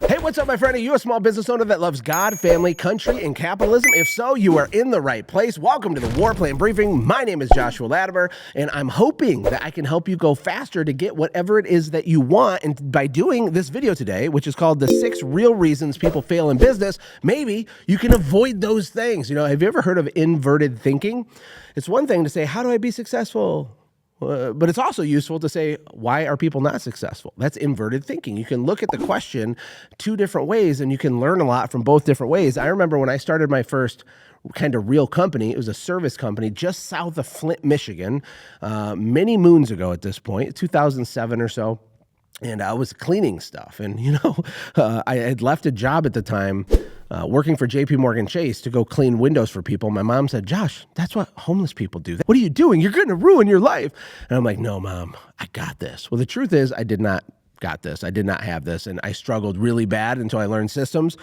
Hey, what's up, my friend? Are you a small business owner that loves God, family, country, and capitalism? If so, you are in the right place. Welcome to the War Plan Briefing. My name is Joshua Latimer, and I'm hoping that I can help you go faster to get whatever it is that you want. And by doing this video today, which is called the 6 Real Reasons People Fail in Business, maybe you can avoid those things. You know, have you ever heard of inverted thinking? It's one thing to say, how do I be successful? But it's also useful to say, why are people not successful? That's inverted thinking. You can look at the question 2 different ways, and you can learn a lot from both different ways. I remember when I started my first kind of real company, it was a service company just south of Flint, Michigan, many moons ago at this point, 2007 or so. And I was cleaning stuff. And, you know, I had left a job at the time working for JP Chase to go clean windows for people. My mom said, Josh, that's what homeless people do. What are you doing? You're going to ruin your life. And I'm like, no, Mom, I got this. Well, the truth is I did not got this. I did not have this. And I struggled really bad until I learned systems.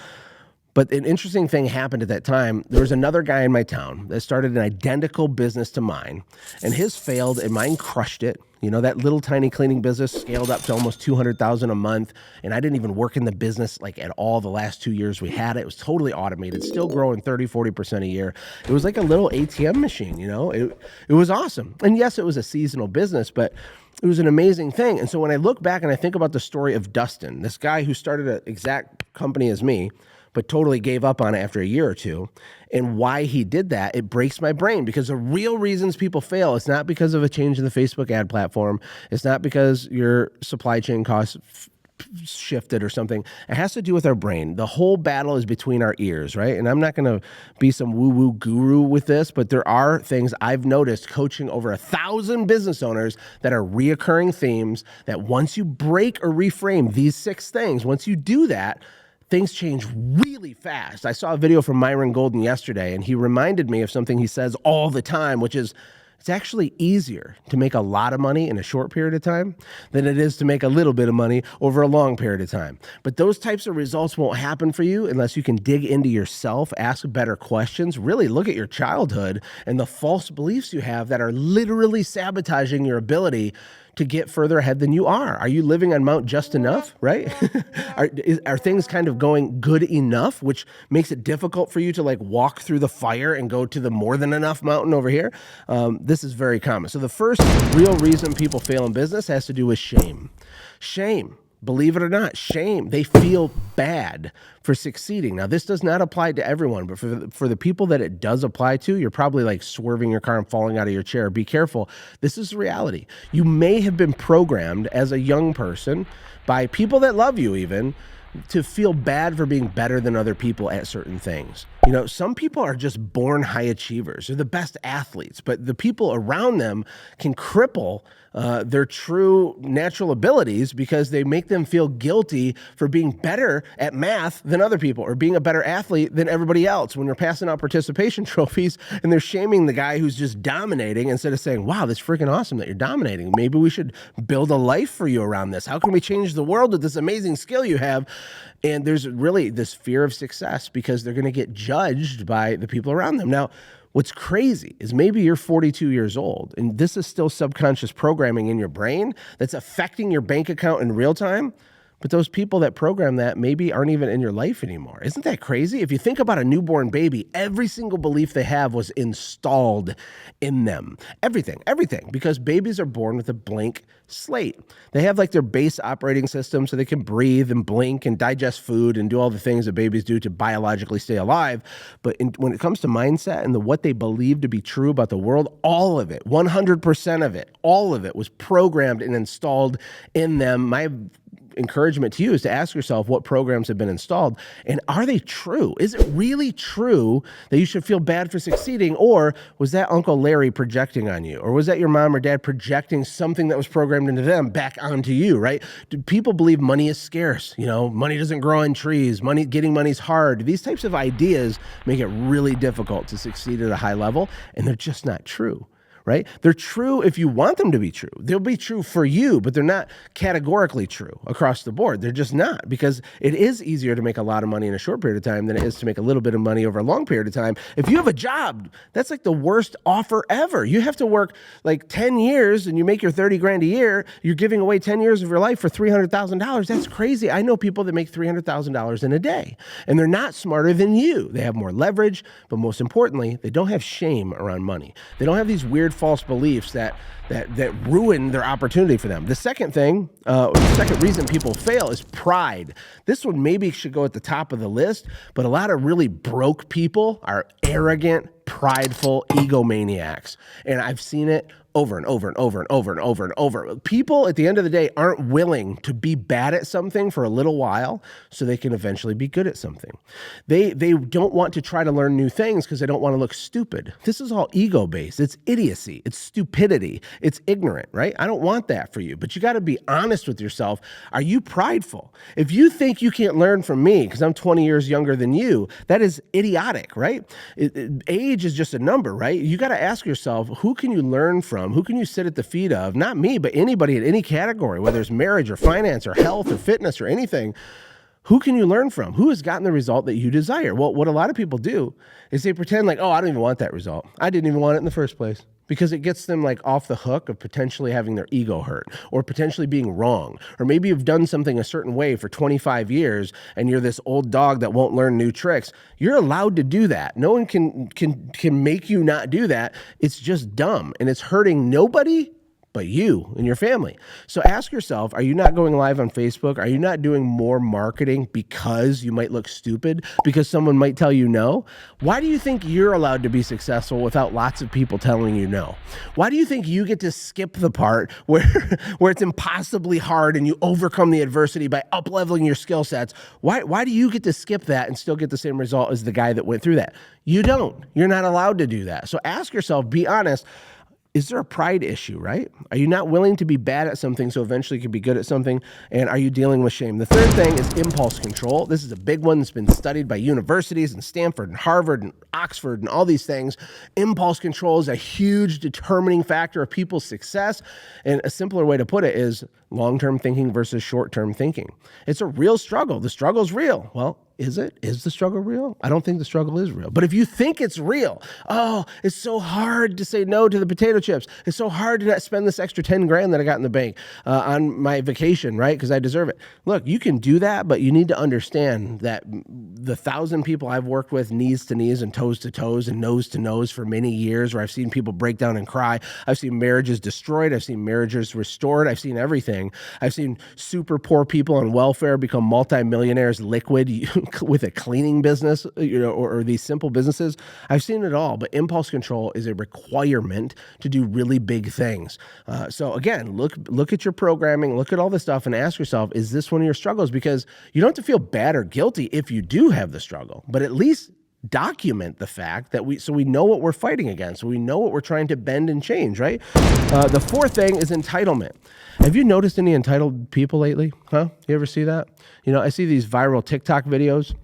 But an interesting thing happened at that time. There was another guy in my town that started an identical business to mine, and his failed and mine crushed it. You know, that little tiny cleaning business scaled up to almost $200,000 a month, and I didn't even work in the business like at all the last 2 years we had it. It was totally automated, still growing 30-40% a year. It was like a little ATM machine, you know. It was awesome. And yes, it was a seasonal business, but it was an amazing thing. And so when I look back and I think about the story of Dustin, this guy who started an exact company as me, but totally gave up on it after a year or two, and why he did that, it breaks my brain, because the real reasons people fail, it's not because of a change in the Facebook ad platform. It's not because your supply chain costs shifted or something. It has to do with our brain. The whole battle is between our ears, right? And I'm not going to be some woo-woo guru with this, but there are things I've noticed coaching over 1,000 business owners that are reoccurring themes that once you break or reframe these 6 things, once you do that, things change really fast. I saw a video from Myron Golden yesterday, and he reminded me of something he says all the time, which is it's actually easier to make a lot of money in a short period of time than it is to make a little bit of money over a long period of time. But those types of results won't happen for you unless you can dig into yourself, ask better questions, really look at your childhood and the false beliefs you have that are literally sabotaging your ability to get further ahead than you are. Are you living on Mount Just Enough, right? Are things kind of going good enough, which makes it difficult for you to like walk through the fire and go to the more than enough mountain over here? This is very common. So the first real reason people fail in business has to do with shame. Shame. Believe it or not, shame. They feel bad for succeeding. Now, this does not apply to everyone, but for the people that it does apply to, you're probably like swerving your car and falling out of your chair. Be careful. This is reality. You may have been programmed as a young person by people that love you even to feel bad for being better than other people at certain things. You know, some people are just born high achievers. They're the best athletes, but the people around them can cripple their true natural abilities because they make them feel guilty for being better at math than other people or being a better athlete than everybody else. When you're passing out participation trophies and they're shaming the guy who's just dominating instead of saying, wow, that's freaking awesome that you're dominating. Maybe we should build a life for you around this. How can we change the world with this amazing skill you have? And there's really this fear of success because they're going to get judged by the people around them. Now, what's crazy is maybe you're 42 years old and this is still subconscious programming in your brain that's affecting your bank account in real time. But those people that program that maybe aren't even in your life anymore. Isn't that crazy? If you think about a newborn baby, every single belief they have was installed in them. Everything, because babies are born with a blank slate. They have like their base operating system so they can breathe and blink and digest food and do all the things that babies do to biologically stay alive. But when it comes to mindset and what they believe to be true about the world, all of it, 100% of it, all of it was programmed and installed in them. My encouragement to you is to ask yourself what programs have been installed and are they true? Is it really true that you should feel bad for succeeding, or was that Uncle Larry projecting on you, or was that your mom or dad projecting something that was programmed into them back onto you, right? Do people believe money is scarce? You know, money doesn't grow on trees, getting money's hard. These types of ideas make it really difficult to succeed at a high level, and they're just not true. right? They're true if you want them to be true. They'll be true for you, but they're not categorically true across the board. They're just not, because it is easier to make a lot of money in a short period of time than it is to make a little bit of money over a long period of time. If you have a job, that's like the worst offer ever. You have to work like 10 years and you make your 30 grand a year. You're giving away 10 years of your life for $300,000. That's crazy. I know people that make $300,000 in a day, and they're not smarter than you. They have more leverage, but most importantly, they don't have shame around money. They don't have these weird false beliefs that ruin their opportunity for them. The second thing, the second reason people fail is pride. This one maybe should go at the top of the list, but a lot of really broke people are arrogant, prideful egomaniacs. And I've seen it over and over and over and over and over and over. People at the end of the day aren't willing to be bad at something for a little while so they can eventually be good at something. They don't want to try to learn new things because they don't want to look stupid. This is all ego-based. It's idiocy. It's stupidity. It's ignorant, right? I don't want that for you, but you got to be honest with yourself. Are you prideful? If you think you can't learn from me because I'm 20 years younger than you, that is idiotic, right? Age is just a number, right? You got to ask yourself, who can you learn from? Who can you sit at the feet of? Not me, but anybody in any category, whether it's marriage or finance or health or fitness or anything. Who can you learn from? Who has gotten the result that you desire? Well, what a lot of people do is they pretend like, oh, I don't even want that result. I didn't even want it in the first place. Because it gets them like off the hook of potentially having their ego hurt or potentially being wrong. Or maybe you've done something a certain way for 25 years and you're this old dog that won't learn new tricks. You're allowed to do that. No one can make you not do that. It's just dumb, and it's hurting nobody but you and your family. So ask yourself, are you not going live on Facebook? Are you not doing more marketing because you might look stupid? Because someone might tell you no? Why do you think you're allowed to be successful without lots of people telling you no? Why do you think you get to skip the part where it's impossibly hard and you overcome the adversity by up-leveling your skill sets? Why do you get to skip that and still get the same result as the guy that went through that? You don't. You're not allowed to do that. So ask yourself, be honest. Is there a pride issue, right? Are you not willing to be bad at something so eventually you can be good at something? And are you dealing with shame? The third thing is impulse control. This is a big one that's been studied by universities and Stanford and Harvard and Oxford and all these things. Impulse control is a huge determining factor of people's success. And a simpler way to put it is long-term thinking versus short-term thinking. It's a real struggle. The struggle's real. Well, is it? Is the struggle real? I don't think the struggle is real. But if you think it's real, oh, it's so hard to say no to the potato chips. It's so hard to not spend this extra 10 grand that I got in the bank on my vacation, right? Because I deserve it. Look, you can do that, but you need to understand that the 1,000 people I've worked with knees to knees and toes to toes and nose to nose for many years, where I've seen people break down and cry. I've seen marriages destroyed. I've seen marriages restored. I've seen everything. I've seen super poor people on welfare become multimillionaires liquid with a cleaning business, or these simple businesses. I've seen it all, but impulse control is a requirement to do really big things. So again, look at your programming, look at all this stuff and ask yourself, is this one of your struggles? Because you don't have to feel bad or guilty if you do have the struggle, but at least document the fact that so we know what we're fighting against. So we know what we're trying to bend and change, right? The fourth thing is entitlement. Have you noticed any entitled people lately? Huh? You ever see that? I see these viral TikTok videos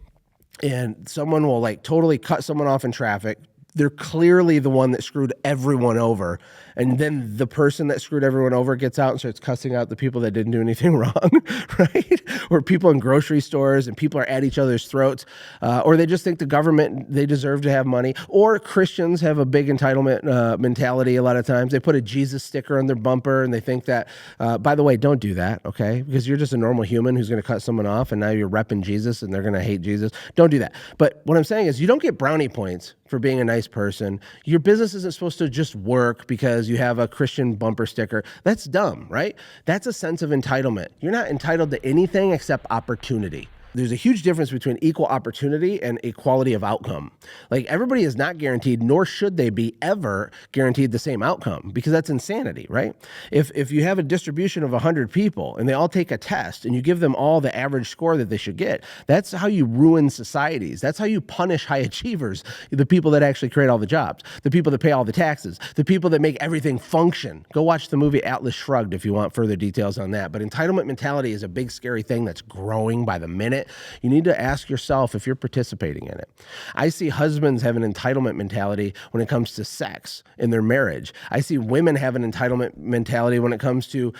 and someone will like totally cut someone off in traffic. They're clearly the one that screwed everyone over. And then the person that screwed everyone over gets out and starts cussing out the people that didn't do anything wrong, right? Or people in grocery stores and people are at each other's throats. Or they just think the government, they deserve to have money. Or Christians have a big entitlement mentality a lot of times. They put a Jesus sticker on their bumper and they think that, by the way, don't do that, okay? Because you're just a normal human who's going to cut someone off and now you're repping Jesus and they're going to hate Jesus. Don't do that. But what I'm saying is you don't get brownie points for being a nice person. Your business isn't supposed to just work because you have a Christian bumper sticker. That's dumb, right? That's a sense of entitlement. You're not entitled to anything except opportunity. There's a huge difference between equal opportunity and equality of outcome. Like everybody is not guaranteed, nor should they be ever guaranteed the same outcome, because that's insanity, right? If you have a distribution of 100 people and they all take a test and you give them all the average score that they should get, that's how you ruin societies. That's how you punish high achievers, the people that actually create all the jobs, the people that pay all the taxes, the people that make everything function. Go watch the movie Atlas Shrugged if you want further details on that. But entitlement mentality is a big, scary thing that's growing by the minute. it. You need to ask yourself if you're participating in it. I see husbands have an entitlement mentality when it comes to sex in their marriage. I see women have an entitlement mentality when it comes to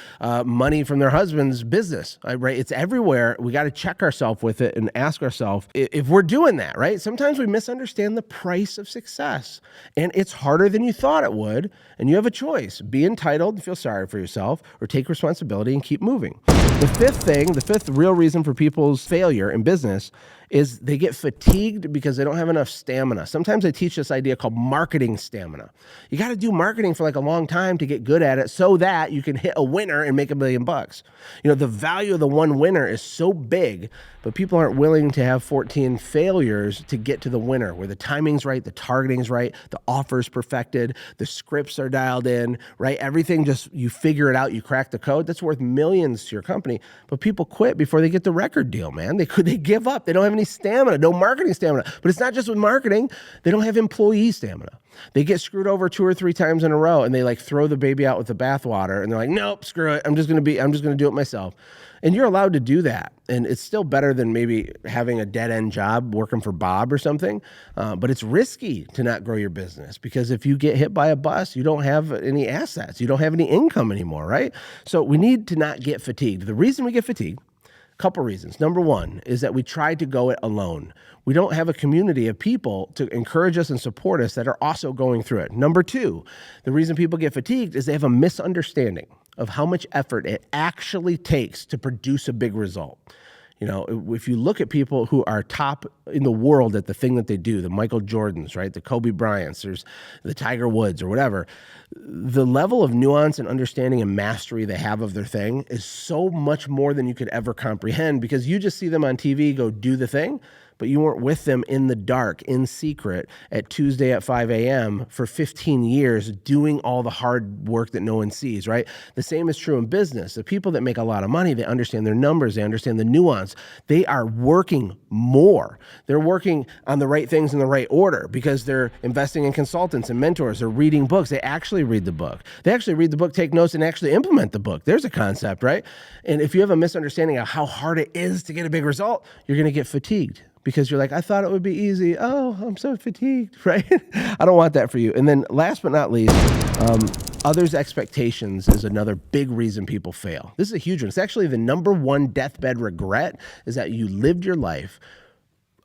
money from their husband's business, right? It's everywhere. We got to check ourselves with it and ask ourselves if we're doing that, right? Sometimes we misunderstand the price of success, and it's harder than you thought it would, and you have a choice. Be entitled and feel sorry for yourself, or take responsibility and keep moving. The fifth real reason for people's failure in business is they get fatigued because they don't have enough stamina. Sometimes I teach this idea called marketing stamina. You got to do marketing for like a long time to get good at it so that you can hit a winner and make $1 million. You know, the value of the one winner is so big, but people aren't willing to have 14 failures to get to the winner, where the timing's right, the targeting's right, the offer's perfected, the scripts are dialed in, right? Everything just, you figure it out, you crack the code. That's worth millions to your company. But people quit before they get the record deal, man. They give up. They don't have any stamina, no marketing stamina. But it's not just with marketing. They don't have employee stamina. They get screwed over 2 or 3 times in a row, and they like throw the baby out with the bathwater, and they're like, nope, screw it. I'm just going to do it myself. And you're allowed to do that. And it's still better than maybe having a dead end job working for Bob or something. But it's risky to not grow your business, because if you get hit by a bus, you don't have any assets. You don't have any income anymore, right? So we need to not get fatigued. The reason we get fatigued, couple reasons. Number one is that we try to go it alone. We don't have a community of people to encourage us and support us that are also going through it. Number two, the reason people get fatigued is they have a misunderstanding of how much effort it actually takes to produce a big result. You know, if you look at people who are top in the world at the thing that they do, the Michael Jordans, right, the Kobe Bryants, there's the Tiger Woods or whatever, the level of nuance and understanding and mastery they have of their thing is so much more than you could ever comprehend, because you just see them on TV go do the thing, but you weren't with them in the dark, in secret, at Tuesday at 5 a.m. for 15 years doing all the hard work that no one sees, right? The same is true in business. The people that make a lot of money, they understand their numbers, they understand the nuance. They are working more. They're working on the right things in the right order because they're investing in consultants and mentors. They're reading books. They actually read the book. They actually read the book, take notes, and actually implement the book. There's a concept, right? And if you have a misunderstanding of how hard it is to get a big result, you're going to get fatigued. Because you're like, I thought it would be easy. Oh, I'm so fatigued, right? I don't want that for you. And then last but not least, others' expectations is another big reason people fail. This is a huge one. It's actually the number one deathbed regret, is that you lived your life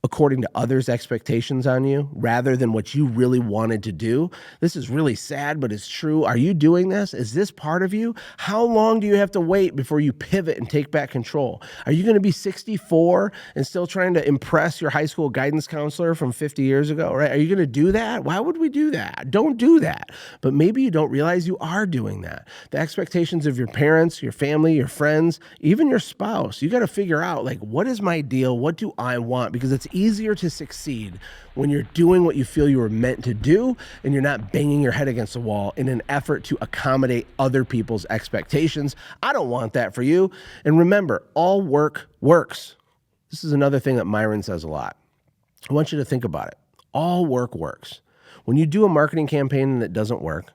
according to others' expectations on you rather than what you really wanted to do. This is really sad, but it's true. Are you doing this? Is this part of you? How long do you have to wait before you pivot and take back control? Are you going to be 64 and still trying to impress your high school guidance counselor from 50 years ago, right? Are you going to do that? Why would we do that? Don't do that. But maybe you don't realize you are doing that. The expectations of your parents, your family, your friends, even your spouse, you got to figure out, like, what is my deal? What do I want? Because it's easier to succeed when you're doing what you feel you were meant to do and you're not banging your head against the wall in an effort to accommodate other people's expectations. I don't want that for you. And remember, all work works. This is another thing that Myron says a lot. I want you to think about it. All work works. When you do a marketing campaign and it doesn't work,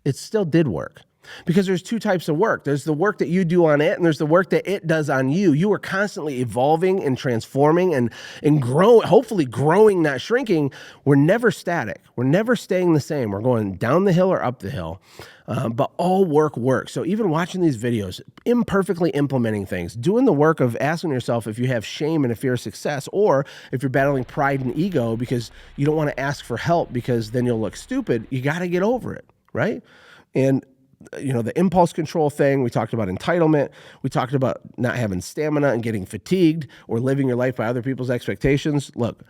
it still did work. Because there's 2 types of work. There's the work that you do on it, and there's the work that it does on you. You are constantly evolving and transforming and growing, hopefully growing, not shrinking. We're never static. We're never staying the same. We're going down the hill or up the hill. But all work works. So even watching these videos, imperfectly implementing things, doing the work of asking yourself if you have shame and a fear of success, or if you're battling pride and ego because you don't want to ask for help because then you'll look stupid, you got to get over it, right? And you know, the impulse control thing, we talked about entitlement, we talked about not having stamina and getting fatigued or living your life by other people's expectations. Look,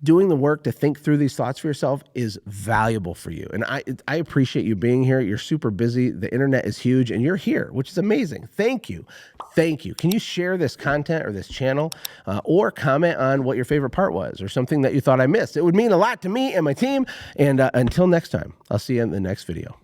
doing the work to think through these thoughts for yourself is valuable for you. And I appreciate you being here. You're super busy. The internet is huge and you're here, which is amazing. Thank you. Thank you. Can you share this content or this channel or comment on what your favorite part was or something that you thought I missed? It would mean a lot to me and my team. And until next time, I'll see you in the next video.